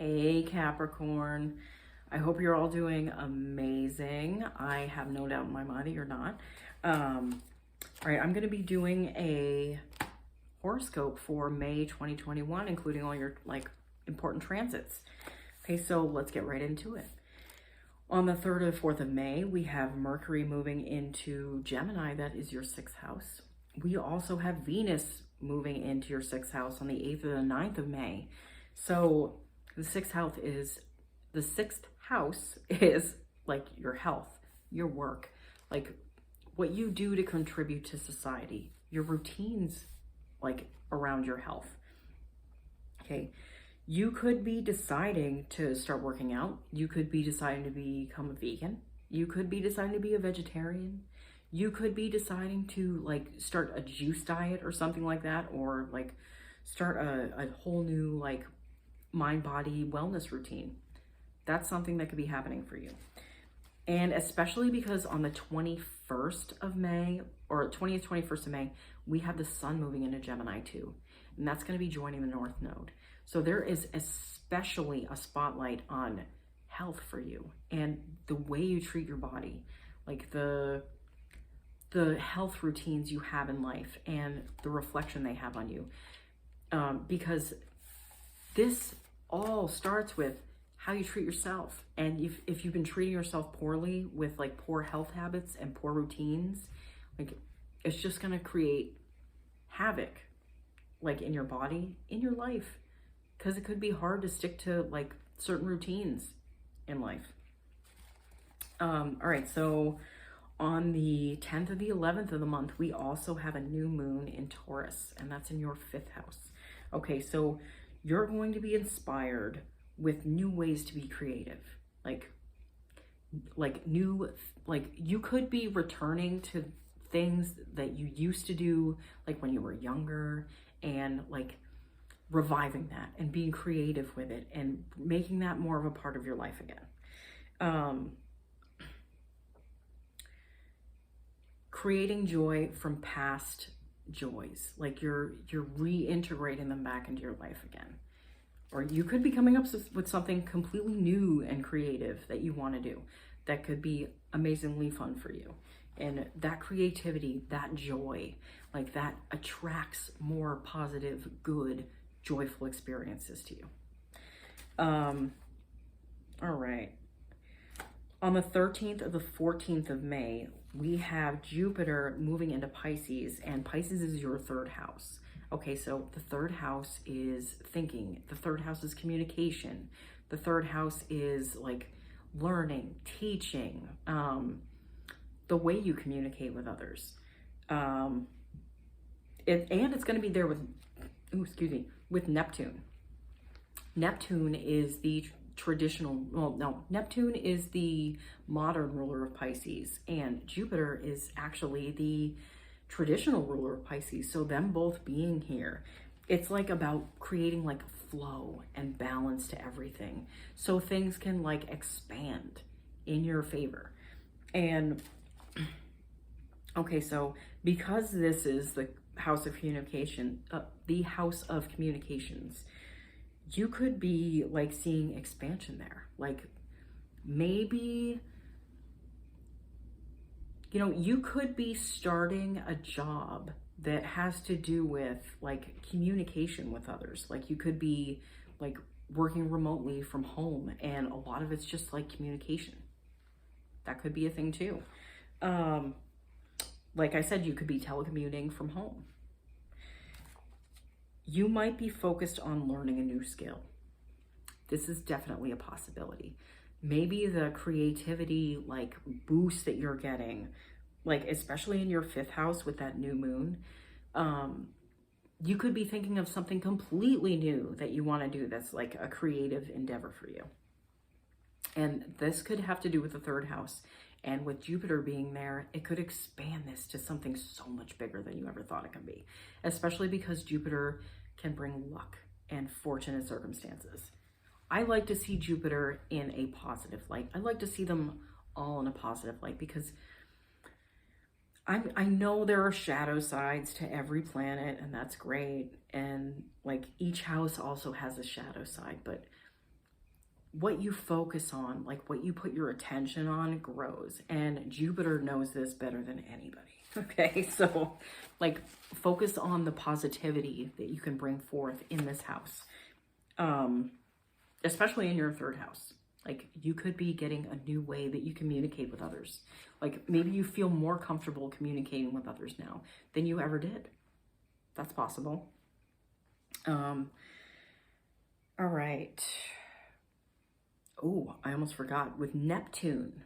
Hey Capricorn, I hope you're all doing amazing. I have no doubt in my mind that you're not. All right, I'm going to be doing a horoscope for May 2021, including all your important transits. Okay, so let's get right into it. On the 3rd and 4th of May, we have Mercury moving into Gemini. That is your 6th house. We also have Venus moving into your 6th house on the 8th and the 9th of May. So the 6th house is like your health, your work, like what you do to contribute to society, your routines like around your health. Okay. You could be deciding to start working out. You could be deciding to become a vegan. You could be deciding to be a vegetarian. You could be deciding to start a juice diet or something like that, or start a whole new mind-body wellness routine. That's something that could be happening for you. And especially because on the 21st of May, or 20th, 21st of May, we have the sun moving into Gemini too. And that's going to be joining the North Node. So there is especially a spotlight on health for you and the way you treat your body, like the health routines you have in life and the reflection they have on you. Because this all starts with how you treat yourself. And if you've been treating yourself poorly with poor health habits and poor routines, it's just going to create havoc in your body, in your life, because it could be hard to stick to certain routines in life. All right, so on the 10th of the 11th of the month, we also have a new moon in Taurus, and that's in your 5th house. Okay, so you're going to be inspired with new ways to be creative. You could be returning to things that you used to do when you were younger, and reviving that and being creative with it and making that more of a part of your life again. Creating joy from past joys, you're reintegrating them back into your life again. Or you could be coming up with something completely new and creative that you want to do that could be amazingly fun for you. And that creativity, that joy, that attracts more positive, good, joyful experiences to you. All right. On the 13th of the 14th of May, we have Jupiter moving into Pisces, and Pisces is your 3rd house. Okay, so the 3rd house is thinking. The 3rd house is communication. The 3rd house is learning, teaching, the way you communicate with others. And it's going to be there with Neptune. Neptune is the Neptune is the modern ruler of Pisces, and Jupiter is actually the traditional ruler of Pisces. So them both being here, it's about creating flow and balance to everything, so things can expand in your favor. And okay, so because this is the house of communication, the house of communications, you could be seeing expansion there. Maybe, you could be starting a job that has to do with communication with others. You could be working remotely from home, and a lot of it's just communication. That could be a thing too. Like I said, you could be telecommuting from home. You might be focused on learning a new skill. This is definitely a possibility. Maybe the creativity boost that you're getting, especially in your 5th house with that new moon, you could be thinking of something completely new that you want to do that's a creative endeavor for you. And this could have to do with the 3rd house. And with Jupiter being there, it could expand this to something so much bigger than you ever thought it can be, especially because Jupiter can bring luck and fortunate circumstances. I like to see Jupiter in a positive light. I like to see them all in a positive light, because I know there are shadow sides to every planet, and that's great. And each house also has a shadow side, but what you focus on, like what you put your attention on, grows. And Jupiter knows this better than anybody. Okay, so like focus on the positivity that you can bring forth in this house, especially in your third house. Like you could be getting a new way that you communicate with others. Like maybe you feel more comfortable communicating with others now than you ever did. That's possible. All right. Oh, I almost forgot. With Neptune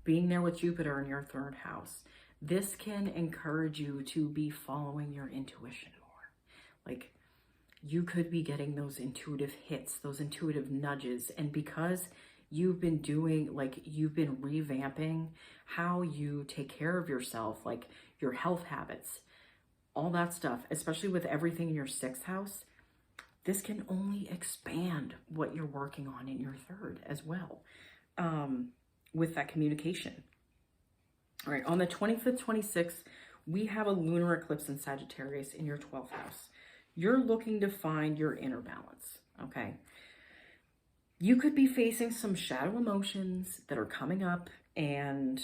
being there with Jupiter in your third house, this can encourage you to be following your intuition more. Like you could be getting those intuitive hits, those intuitive nudges. And because you've been doing, like you've been revamping how you take care of yourself, like your health habits, all that stuff, especially with everything in your sixth house, this can only expand what you're working on in your third as well, with that communication. All right, on the 25th, 26th, we have a lunar eclipse in Sagittarius in your 12th house. You're looking to find your inner balance, okay? You could be facing some shadow emotions that are coming up, and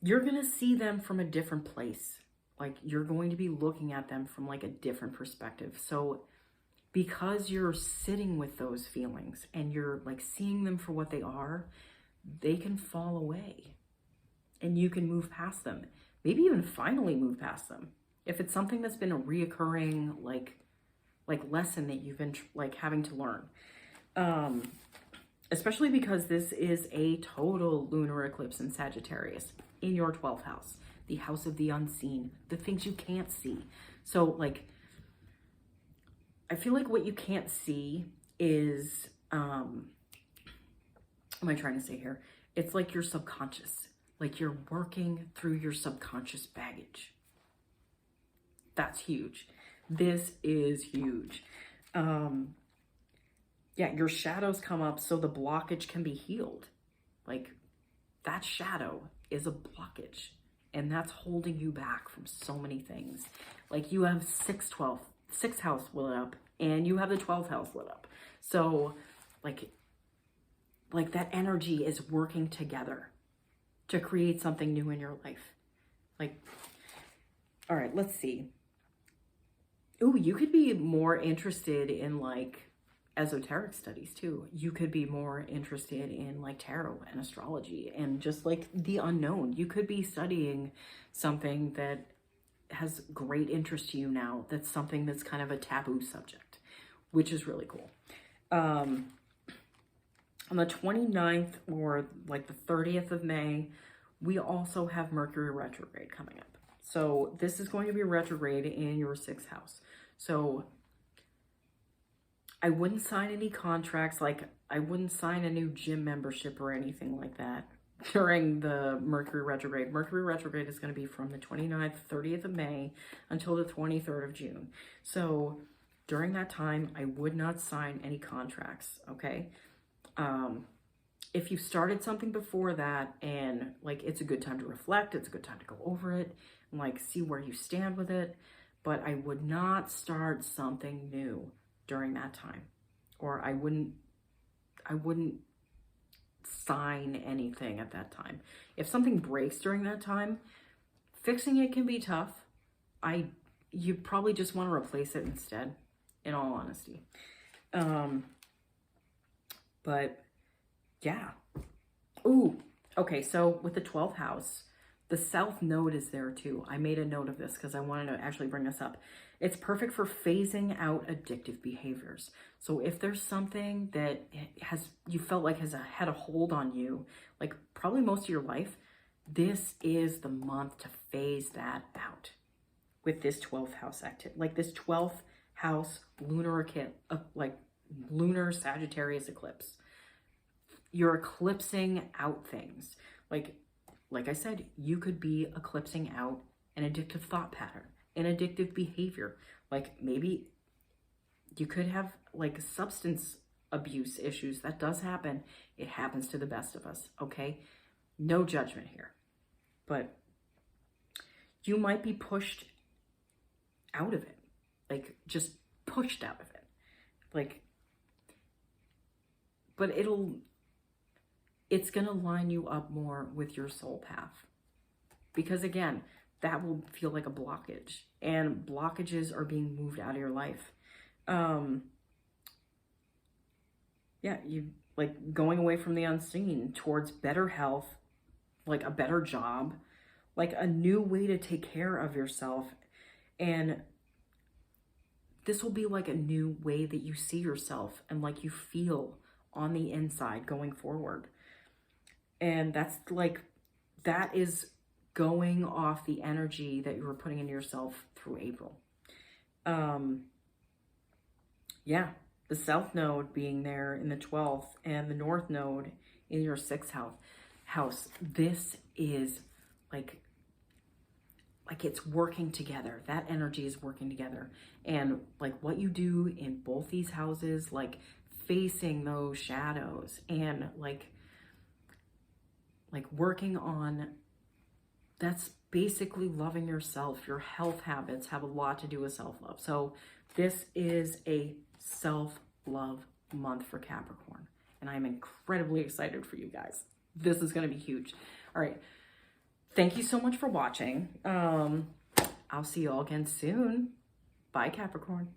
you're going to see them from a different place. Like you're going to be looking at them from like a different perspective. So because you're sitting with those feelings and you're like seeing them for what they are, they can fall away and you can move past them. Maybe even finally move past them. If it's something that's been a reoccurring like lesson that you've been like having to learn. Especially because this is a total lunar eclipse in Sagittarius in your 12th house, the house of the unseen, the things you can't see. So like, I feel like what you can't see is, what am I trying to say here? It's like your subconscious, like you're working through your subconscious baggage. That's huge. This is huge. Yeah, your shadows come up so the blockage can be healed. Like that shadow is a blockage and that's holding you back from so many things. Like you have 6th house lit up and you have the 12th house lit up. So like that energy is working together to create something new in your life. Like, all right, let's see. Ooh, you could be more interested in like esoteric studies too. You could be more interested in like tarot and astrology and just like the unknown. You could be studying something that has great interest to you now. That's something that's kind of a taboo subject, which is really cool. On the 29th or like the 30th of May, we also have Mercury retrograde coming up. So this is going to be retrograde in your 6th house. So I wouldn't sign any contracts, like I wouldn't sign a new gym membership or anything like that during the Mercury retrograde. Mercury retrograde is going to be from the 29th, 30th of May until the 23rd of June. So during that time, I would not sign any contracts, okay? If you started something before that and like it's a good time to reflect, it's a good time to go over it and like see where you stand with it, but I would not start something new during that time, or I wouldn't sign anything at that time. If something breaks during that time, fixing it can be tough. You probably just want to replace it instead, in all honesty. But yeah. Ooh, okay, so with the 12th house, the South Node is there too. I made a note of this because I wanted to actually bring this up. It's perfect for phasing out addictive behaviors. So if there's something that you felt like has had a hold on you, like probably most of your life, this is the month to phase that out with this 12th house activity. Like this 12th house lunar Sagittarius eclipse. You're eclipsing out things. Like I said, you could be eclipsing out an addictive thought pattern, an addictive behavior. Like maybe you could have like substance abuse issues. That does happen. It happens to the best of us, okay? No judgment here. But you might be pushed out of it. Like just pushed out of it. Like but it's going to line you up more with your soul path. Because again, that will feel like a blockage, and blockages are being moved out of your life. Yeah, you like going away from the unseen towards better health, like a better job, like a new way to take care of yourself. And this will be like a new way that you see yourself and like you feel on the inside going forward. And that is going off the energy that you were putting into yourself through April. Yeah, the South Node being there in the 12th and the North Node in your 6th house. This is like it's working together. That energy is working together. And like what you do in both these houses, like facing those shadows and like working on, that's basically loving yourself. Your health habits have a lot to do with self-love. So this is a self-love month for Capricorn. And I'm incredibly excited for you guys. This is going to be huge. All right. Thank you so much for watching. I'll see you all again soon. Bye, Capricorn.